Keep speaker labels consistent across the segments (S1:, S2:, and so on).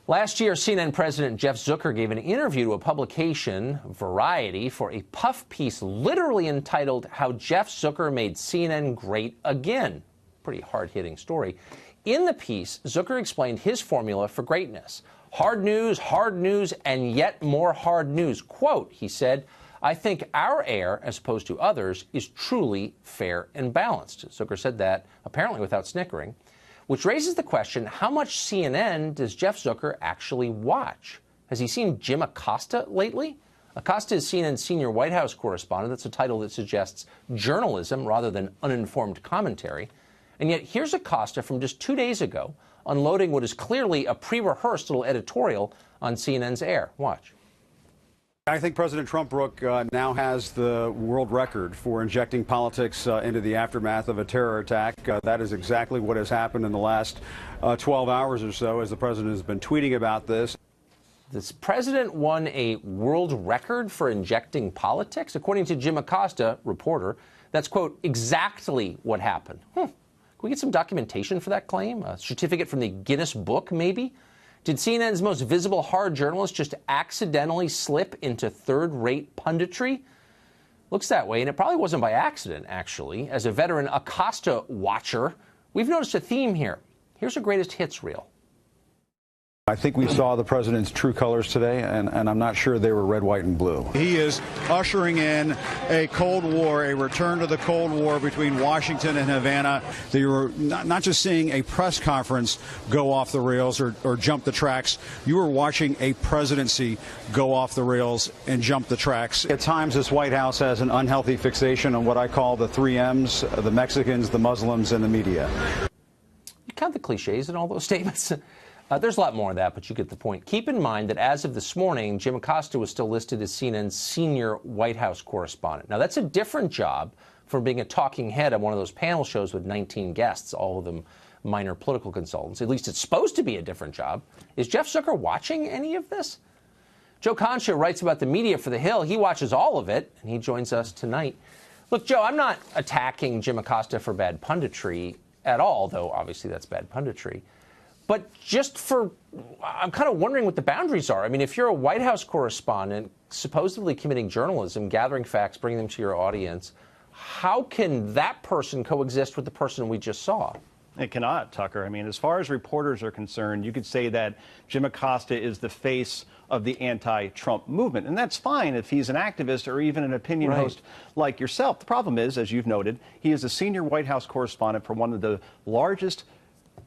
S1: Last year, CNN President Jeff Zucker gave an interview to a publication, Variety, for a puff piece literally entitled "How Jeff Zucker Made CNN Great Again." Pretty hard-hitting story. In the piece, Zucker explained his formula for greatness. Hard news, and yet more hard news. Quote, he said, "I think our air, as opposed to others, is truly fair and balanced." Zucker said that, apparently without snickering. Which raises the question, how much CNN does Jeff Zucker actually watch? Has he seen Jim Acosta lately? Acosta is CNN's senior White House correspondent. That's a title that suggests journalism rather than uninformed commentary. And yet here's Acosta from just 2 days ago unloading what is clearly a pre-rehearsed little editorial on CNN's air. Watch.
S2: I think President Trump, Brooke, now has the world record for injecting politics into the aftermath of a terror attack. That is exactly what has happened in the last 12 hours or so, as the president has been tweeting about this.
S1: This president won a world record for injecting politics? According to Jim Acosta, reporter, that's, quote, exactly what happened. Can we get some documentation for that claim? A certificate from the Guinness Book, maybe? Did CNN's most visible hard journalist just accidentally slip into third-rate punditry? Looks that way, and it probably wasn't by accident, actually. As a veteran Acosta watcher, we've noticed a theme here. Here's a greatest hits reel.
S2: I think we saw the president's true colors today, and I'm not sure they were red, white, and blue.
S3: He is ushering in a Cold War, a return to the Cold War between Washington and Havana. You were not just seeing a press conference go off the rails or jump the tracks. You were watching a presidency go off the rails and jump the tracks.
S2: At times, this White House has an unhealthy fixation on what I call the 3 M's, the Mexicans, the Muslims, and the media.
S1: You count the cliches in all those statements. There's a lot more of that, but you get the point. Keep in mind that as of this morning, Jim Acosta was still listed as CNN's senior White House correspondent. Now, that's a different job from being a talking head on one of those panel shows with 19 guests, all of them minor political consultants. At least it's supposed to be a different job. Is Jeff Zucker watching any of this? Joe Concha writes about the media for The Hill. He watches all of it, and he joins us tonight. Look, Joe, I'm not attacking Jim Acosta for bad punditry at all, though obviously that's bad punditry. But I'm kind of wondering what the boundaries are. I mean, if you're a White House correspondent, supposedly committing journalism, gathering facts, bringing them to your audience, how can that person coexist with the person we just saw?
S4: It cannot, Tucker. I mean, as far as reporters are concerned, you could say that Jim Acosta is the face of the anti-Trump movement. And that's fine if he's an activist or even an opinion host like yourself. The problem is, as you've noted, he is a senior White House correspondent for one of the largest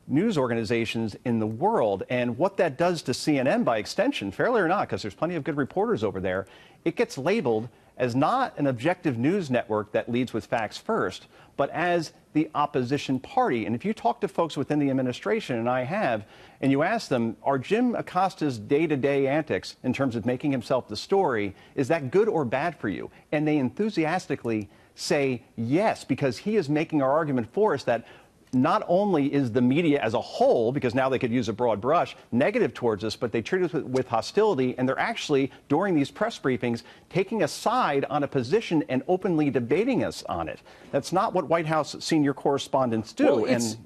S4: news organizations in the world, and what that does to CNN by extension, fairly or not, because there's plenty of good reporters over there, it gets labeled as not an objective news network that leads with facts first, but as the opposition party. And if you talk to folks within the administration, and I have, and you ask them, are Jim Acosta's day-to-day antics in terms of making himself the story, is that good or bad for you? And they enthusiastically say yes, because he is making our argument for us that not only is the media as a whole, because now they could use a broad brush, negative towards us, but they treat us with hostility, and they're actually, during these press briefings, taking a side on a position and openly debating us on it. That's not what White House senior correspondents do.
S1: Well, it's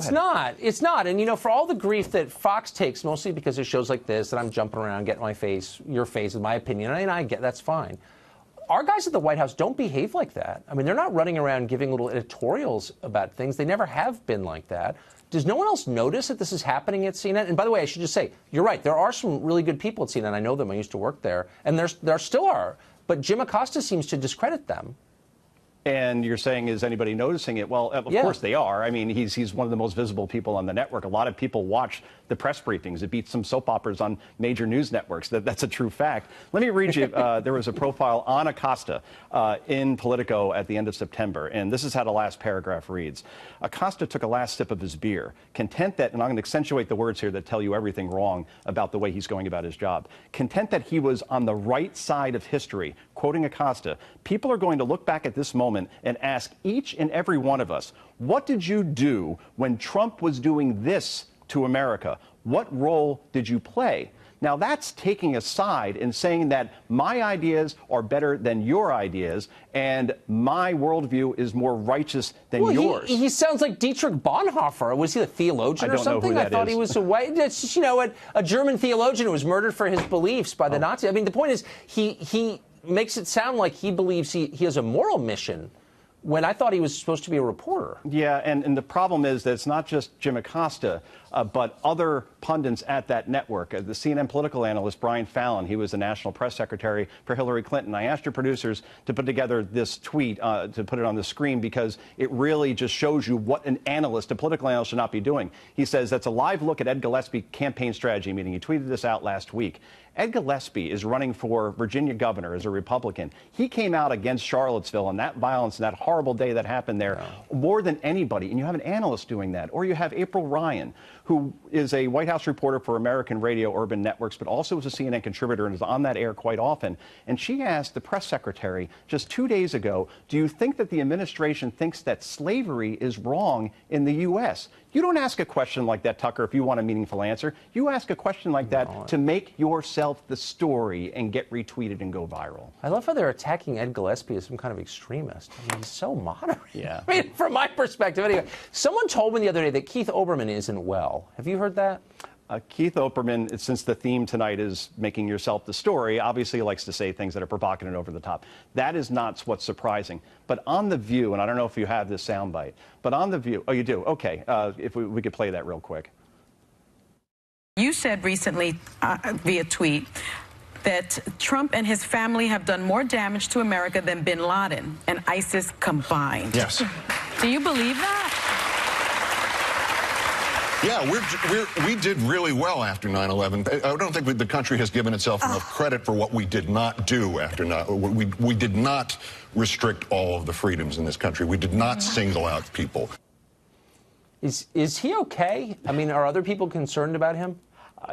S1: not. It's not. And, you know, for all the grief that Fox takes, mostly because of shows like this, that I'm jumping around, getting your face with my opinion, and I get that's fine. Our guys at the White House don't behave like that. I mean, they're not running around giving little editorials about things. They never have been like that. Does no one else notice that this is happening at CNN? And by the way, I should just say, you're right. There are some really good people at CNN. I know them. I used to work there. And there still are. But Jim Acosta seems to discredit them.
S4: And you're saying, is anybody noticing it? Well, of course they are. I mean, he's one of the most visible people on the network. A lot of people watch the press briefings. It beats some soap operas on major news networks. That's a true fact. Let me read you. There was a profile on Acosta in Politico at the end of September, and this is how the last paragraph reads. Acosta took a last sip of his beer, content that, and I'm going to accentuate the words here that tell you everything wrong about the way he's going about his job, content that he was on the right side of history. Quoting Acosta, people are going to look back at this moment and ask each and every one of us, what did you do when Trump was doing this to America? What role did you play? Now, that's taking a side and saying that my ideas are better than your ideas and my worldview is more righteous than yours.
S1: He sounds like Dietrich Bonhoeffer. Was he a theologian or something? I thought he was a white, you know, a German theologian who was murdered for his beliefs by the Nazis. I mean, the point is, he makes it sound like he believes he has a moral mission, when I thought he was supposed to be a reporter.
S4: Yeah, and the problem is that it's not just Jim Acosta, but other pundits at that network. The CNN political analyst, Brian Fallon, he was the national press secretary for Hillary Clinton. I asked your producers to put together this tweet, to put it on the screen, because it really just shows you what an analyst, a political analyst, should not be doing. He says that's a live look at Ed Gillespie campaign strategy meeting. He tweeted this out last week. Ed Gillespie is running for Virginia governor as a Republican. He came out against Charlottesville and that violence and that horrible day that happened there more than anybody. And you have an analyst doing that. Or you have April Ryan, who is a White House reporter for American Radio Urban Networks, but also is a CNN contributor and is on that air quite often. And she asked the press secretary just 2 days ago, do you think that the administration thinks that slavery is wrong in the U.S.? You don't ask a question like that, Tucker, if you want a meaningful answer. You ask a question like that to make yourself the story and get retweeted and go viral.
S1: I love how they're attacking Ed Gillespie as some kind of extremist. I mean, he's so moderate.
S4: Yeah.
S1: I mean, from my perspective, anyway. Someone told me the other day that Keith Olbermann isn't well. Have you heard that?
S4: Keith Olbermann, since the theme tonight is making yourself the story, obviously likes to say things that are provocative and over the top. That is not what's surprising. But on The View, and I don't know if you have this soundbite, but on The View, oh, you do? Okay, if we could play that real quick.
S5: You said recently via tweet that Trump and his family have done more damage to America than bin Laden and ISIS combined.
S6: Yes.
S5: Do you believe that?
S6: Yeah, we did really well after 9/11. I don't think the country has given itself enough credit for what we did not do after 9/11. We did not restrict all of the freedoms in this country. We did not single out people.
S1: Is he okay? I mean, are other people concerned about him?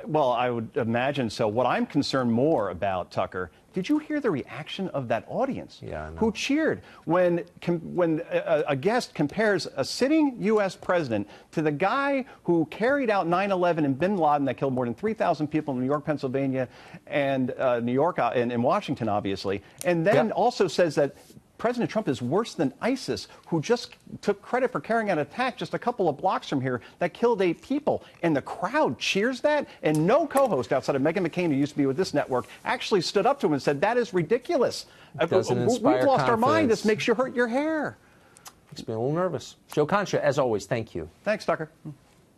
S4: Well, I would imagine so. What I'm concerned more about, Tucker, did you hear the reaction of that audience?
S1: Yeah, I know.
S4: Who cheered when a guest compares a sitting U.S. president to the guy who carried out 9/11 and bin Laden that killed more than 3,000 people in New York, Pennsylvania, and New York and Washington, obviously, and then also says that President Trump is worse than ISIS, who just took credit for carrying out an attack just a couple of blocks from here that killed 8 people. And the crowd cheers that. And no co-host outside of Meghan McCain, who used to be with this network, actually stood up to him and said, that is ridiculous.
S1: We've lost
S4: our mind. This makes you hurt your hair.
S1: Makes me a little nervous. Joe Concha, as always, thank you.
S4: Thanks, Tucker.